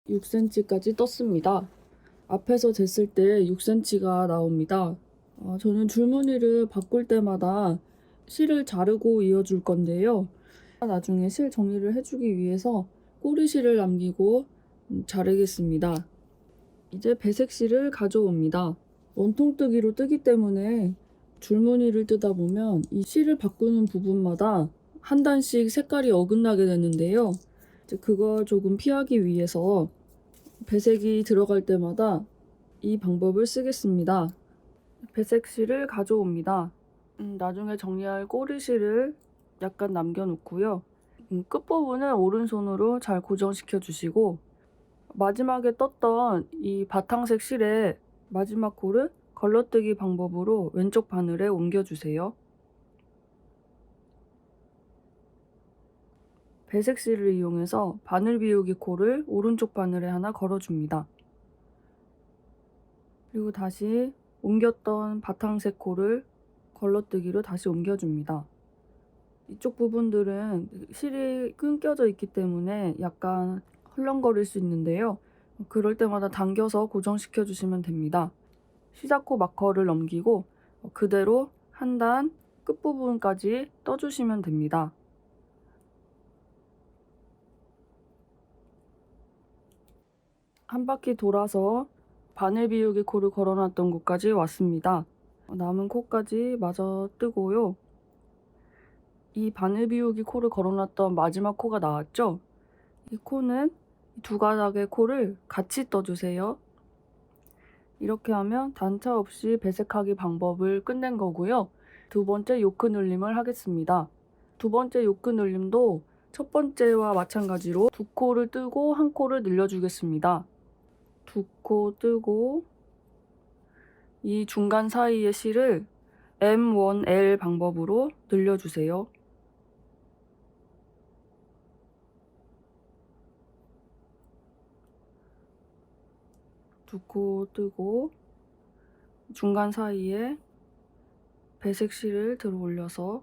6cm까지 떴습니다. 앞에서 쟀을 때 6cm가 나옵니다. 저는 줄무늬를 바꿀 때마다 실을 자르고 이어줄 건데요. 나중에 실 정리를 해주기 위해서 꼬리실을 남기고 자르겠습니다. 이제 배색 실을 가져옵니다. 원통뜨기로 뜨기 때문에 줄무늬를 뜨다 보면 이 실을 바꾸는 부분마다 한 단씩 색깔이 어긋나게 되는데요. 이제 그걸 조금 피하기 위해서 배색이 들어갈 때마다 이 방법을 쓰겠습니다. 배색실을 가져옵니다. 나중에 정리할 꼬리실을 약간 남겨놓고요. 끝부분은 오른손으로 잘 고정시켜 주시고 마지막에 떴던 이 바탕색 실의 마지막 코를 걸러뜨기 방법으로 왼쪽 바늘에 옮겨주세요. 배색실을 이용해서 바늘 비우기 코를 오른쪽 바늘에 하나 걸어줍니다. 그리고 다시 옮겼던 바탕색 코를 걸러뜨기로 다시 옮겨줍니다. 이쪽 부분들은 실이 끊겨져 있기 때문에 약간 헐렁거릴 수 있는데요. 그럴 때마다 당겨서 고정시켜 주시면 됩니다. 시작코 마커를 넘기고 그대로 한 단 끝부분까지 떠주시면 됩니다. 한 바퀴 돌아서 바늘 비우기 코를 걸어놨던 곳까지 왔습니다. 남은 코까지 마저 뜨고요. 이 바늘 비우기 코를 걸어놨던 마지막 코가 나왔죠? 이 코는 두 가닥의 코를 같이 떠주세요. 이렇게 하면 단차 없이 배색하기 방법을 끝낸 거고요. 두 번째 요크 늘림을 하겠습니다. 두 번째 요크 늘림도 첫 번째와 마찬가지로 두 코를 뜨고 한 코를 늘려주겠습니다. 두 코 뜨고 이 중간 사이의 실을 M1L 방법으로 늘려주세요. 두 코 뜨고 중간 사이에 배색 실을 들어 올려서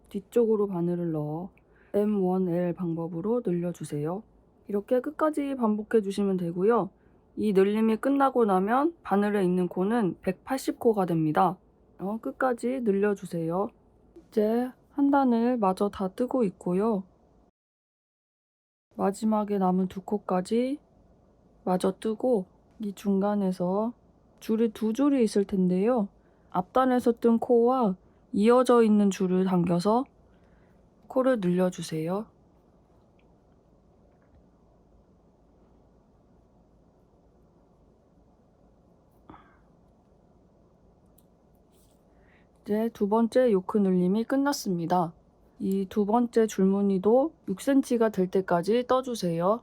뒤쪽으로 바늘을 넣어 M1L 방법으로 늘려주세요. 이렇게 끝까지 반복해 주시면 되고요. 이 늘림이 끝나고 나면 바늘에 있는 코는 180코가 됩니다. 끝까지 늘려주세요. 이제 한 단을 마저 다 뜨고 있고요. 마지막에 남은 두 코까지 마저 뜨고 이 중간에서 줄이 두 줄이 있을 텐데요. 앞단에서 뜬 코와 이어져 있는 줄을 당겨서 코를 늘려주세요. 이제 두 번째 요크 늘림이 끝났습니다. 이 두 번째 줄무늬도 6cm가 될 때까지 떠주세요.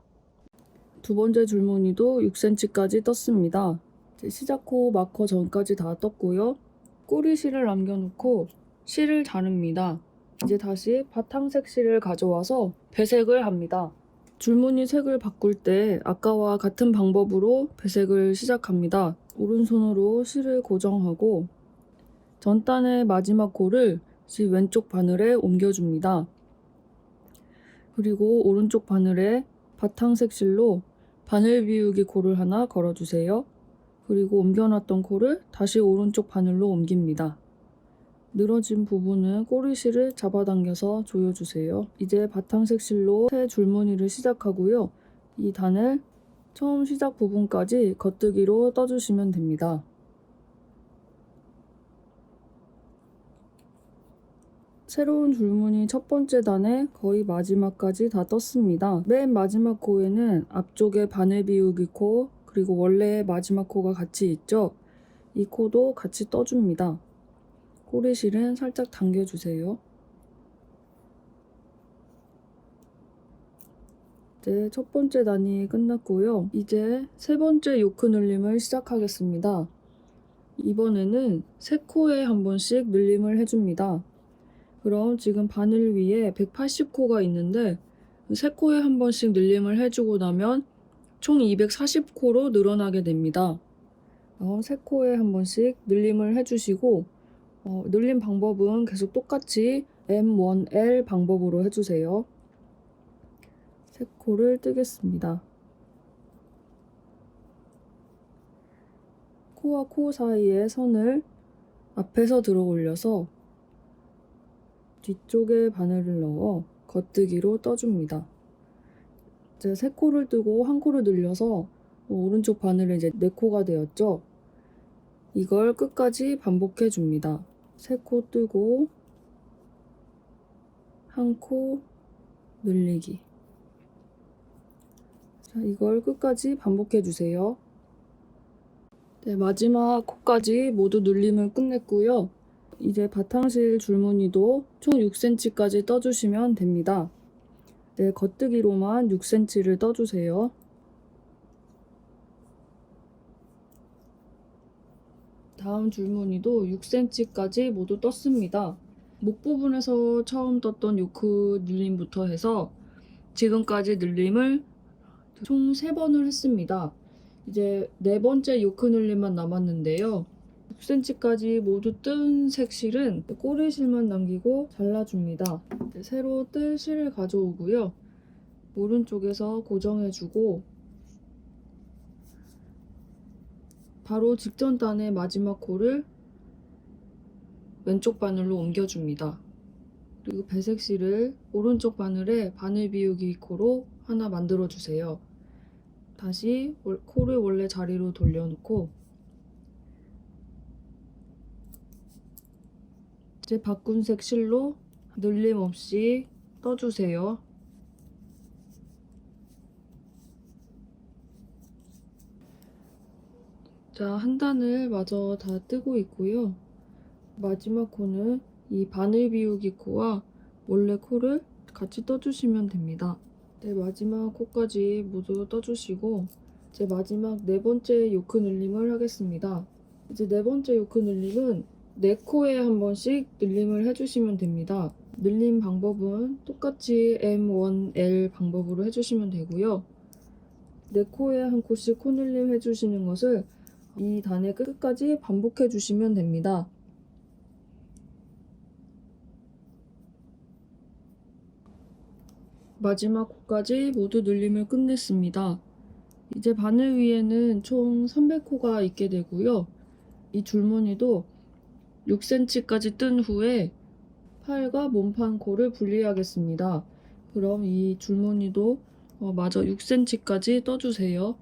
두 번째 줄무늬도 6cm까지 떴습니다. 이제 시작코 마커 전까지 다 떴고요. 꼬리실을 남겨놓고 실을 자릅니다. 이제 다시 바탕색 실을 가져와서 배색을 합니다. 줄무늬 색을 바꿀 때 아까와 같은 방법으로 배색을 시작합니다. 오른손으로 실을 고정하고 전단의 마지막 코를 왼쪽 바늘에 옮겨줍니다. 그리고 오른쪽 바늘에 바탕색 실로 바늘 비우기 코를 하나 걸어주세요. 그리고 옮겨놨던 코를 다시 오른쪽 바늘로 옮깁니다. 늘어진 부분은 꼬리실을 잡아당겨서 조여주세요. 이제 바탕색 실로 새 줄무늬를 시작하고요. 이 단을 처음 시작 부분까지 겉뜨기로 떠주시면 됩니다. 새로운 줄무늬 첫 번째 단에 거의 마지막까지 다 떴습니다. 맨 마지막 코에는 앞쪽에 바늘 비우기 코 그리고 원래의 마지막 코가 같이 있죠. 이 코도 같이 떠줍니다. 꼬리실은 살짝 당겨주세요. 이제 첫 번째 단이 끝났고요. 이제 세 번째 요크 늘림을 시작하겠습니다. 이번에는 세 코에 한 번씩 늘림을 해줍니다. 그럼 지금 바늘 위에 180코가 있는데 세 코에 한 번씩 늘림을 해주고 나면 총 240코로 늘어나게 됩니다. 세 코에 한 번씩 늘림을 해주시고 늘림 방법은 계속 똑같이 M1L 방법으로 해주세요. 새 코를 뜨겠습니다. 코와 코 사이에 선을 앞에서 들어 올려서 뒤쪽에 바늘을 넣어 겉뜨기로 떠줍니다. 이제 세 코를 뜨고 한 코를 늘려서 오른쪽 바늘은 이제 네 코가 되었죠. 이걸 끝까지 반복해 줍니다. 세 코 뜨고 한 코 늘리기. 자, 이걸 끝까지 반복해 주세요. 네, 마지막 코까지 모두 늘림을 끝냈고요. 이제 바탕실 줄무늬도 총 6cm까지 떠주시면 됩니다. 네, 겉뜨기로만 6cm를 떠주세요. 다음 줄무늬도 6cm까지 모두 떴습니다. 목 부분에서 처음 떴던 요크 늘림부터 해서 지금까지 늘림을 총 3번을 했습니다. 이제 네 번째 요크 늘림만 남았는데요. 6cm까지 모두 뜬 색실은 꼬리실만 남기고 잘라줍니다. 새로 뜰 실을 가져오고요. 오른쪽에서 고정해주고 바로 직전 단의 마지막 코를 왼쪽 바늘로 옮겨줍니다. 그리고 배색실을 오른쪽 바늘에 바늘 비우기 코로 하나 만들어주세요. 다시 코를 원래 자리로 돌려놓고 이제 바꾼 색 실로 늘림 없이 떠주세요. 자, 한 단을 마저 다 뜨고 있고요. 마지막 코는 이 바늘 비우기 코와 원래 코를 같이 떠주시면 됩니다. 네, 마지막 코까지 모두 떠주시고 이제 마지막 네 번째 요크 늘림을 하겠습니다. 이제 네 번째 요크 늘림은 네 코에 한 번씩 늘림을 해주시면 됩니다. 늘림 방법은 똑같이 M1L 방법으로 해주시면 되고요. 네 코에 한 코씩 코 늘림 해주시는 것을 이 단의 끝까지 반복해 주시면 됩니다. 마지막 코까지 모두 늘림을 끝냈습니다. 이제 바늘 위에는 총 300코가 있게 되고요. 이 줄무늬도 6cm까지 뜬 후에 팔과 몸판 코를 분리하겠습니다. 그럼 이 줄무늬도 마저 6cm까지 떠주세요.